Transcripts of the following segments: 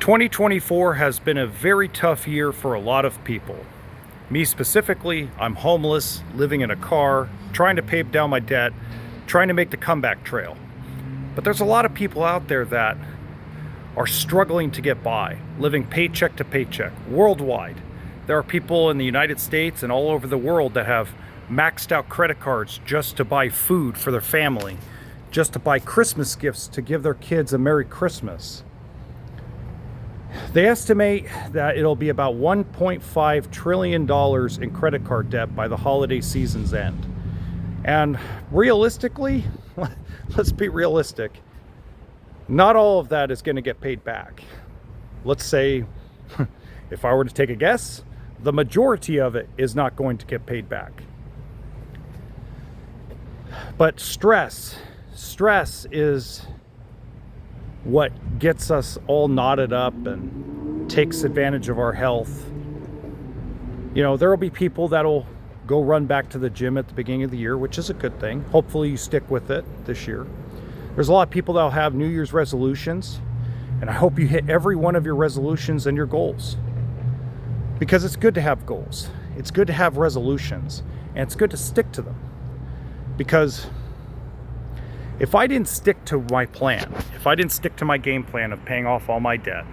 2024 has been a very tough year for a lot of people. Me specifically, I'm homeless, living in a car, trying to pay down my debt, trying to make the comeback trail. But there's a lot of people out there that are struggling to get by, living paycheck to paycheck, worldwide. There are people in the United States and all over the world that have maxed out credit cards just to buy food for their family, just to buy Christmas gifts to give their kids a Merry Christmas. They estimate that it'll be about $1.5 trillion in credit card debt by the holiday season's end. And realistically, let's be realistic, not all of that is going to get paid back. Let's say, if I were to take a guess, the majority of it is not going to get paid back. But stress is what gets us all knotted up and takes advantage of our health. You know, there will be people that'll go run back to the gym at the beginning of the year, which is a good thing. Hopefully you stick with it this year. There's a lot of people that'll have New Year's resolutions, and I hope you hit every one of your resolutions and your goals. Because it's good to have goals. It's good to have resolutions, and it's good to stick to them. Because if I didn't stick to my plan, if I didn't stick to my game plan of paying off all my debt,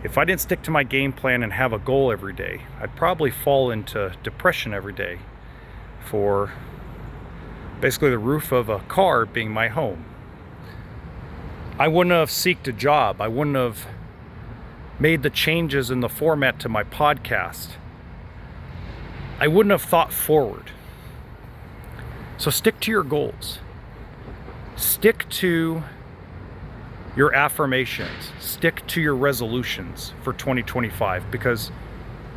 if I didn't stick to my game plan and have a goal every day, I'd probably fall into depression every day for basically the roof of a car being my home. I wouldn't have sought a job. I wouldn't have made the changes in the format to my podcast. I wouldn't have thought forward. So stick to your goals. Stick to your affirmations. Stick to your resolutions for 2025, because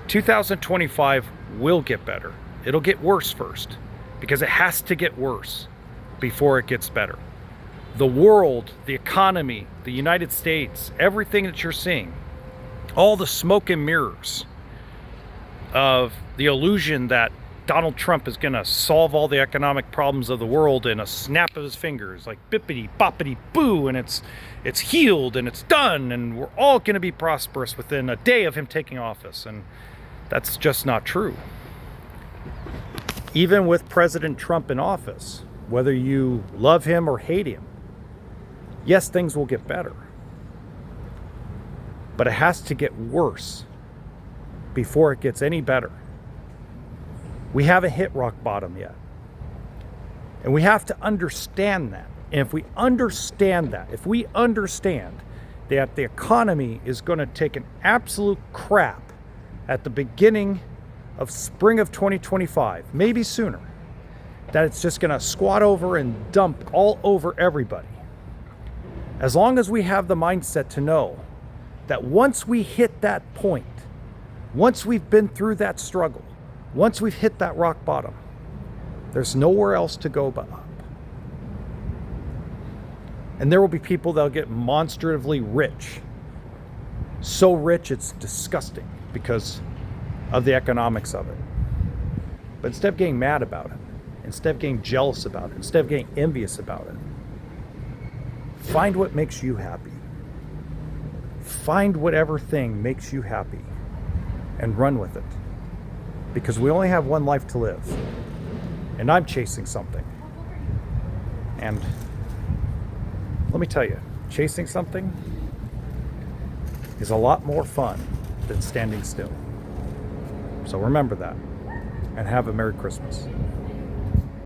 2025 will get better. It'll get worse first, because it has to get worse before it gets better. The world, the economy, the United States, everything that you're seeing, all the smoke and mirrors of the illusion that Donald Trump is going to solve all the economic problems of the world in a snap of his fingers, like bippity boppity boo, and it's healed and it's done and we're all going to be prosperous within a day of him taking office. And that's just not true. Even with President Trump in office, whether you love him or hate him, yes, things will get better. But it has to get worse before it gets any better. We haven't hit rock bottom yet. And we have to understand that. And if we understand that, if we understand that the economy is going to take an absolute crap at the beginning of spring of 2025, maybe sooner, that it's just going to squat over and dump all over everybody. As long as we have the mindset to know that once we hit that point, once we've been through that struggle, once we've hit that rock bottom, there's nowhere else to go but up. And there will be people that'll get monstrously rich. So rich it's disgusting because of the economics of it. But instead of getting mad about it, instead of getting jealous about it, instead of getting envious about it, find what makes you happy. Find whatever thing makes you happy and run with it. Because we only have one life to live. And I'm chasing something. And let me tell you, chasing something is a lot more fun than standing still. So remember that. And have a Merry Christmas.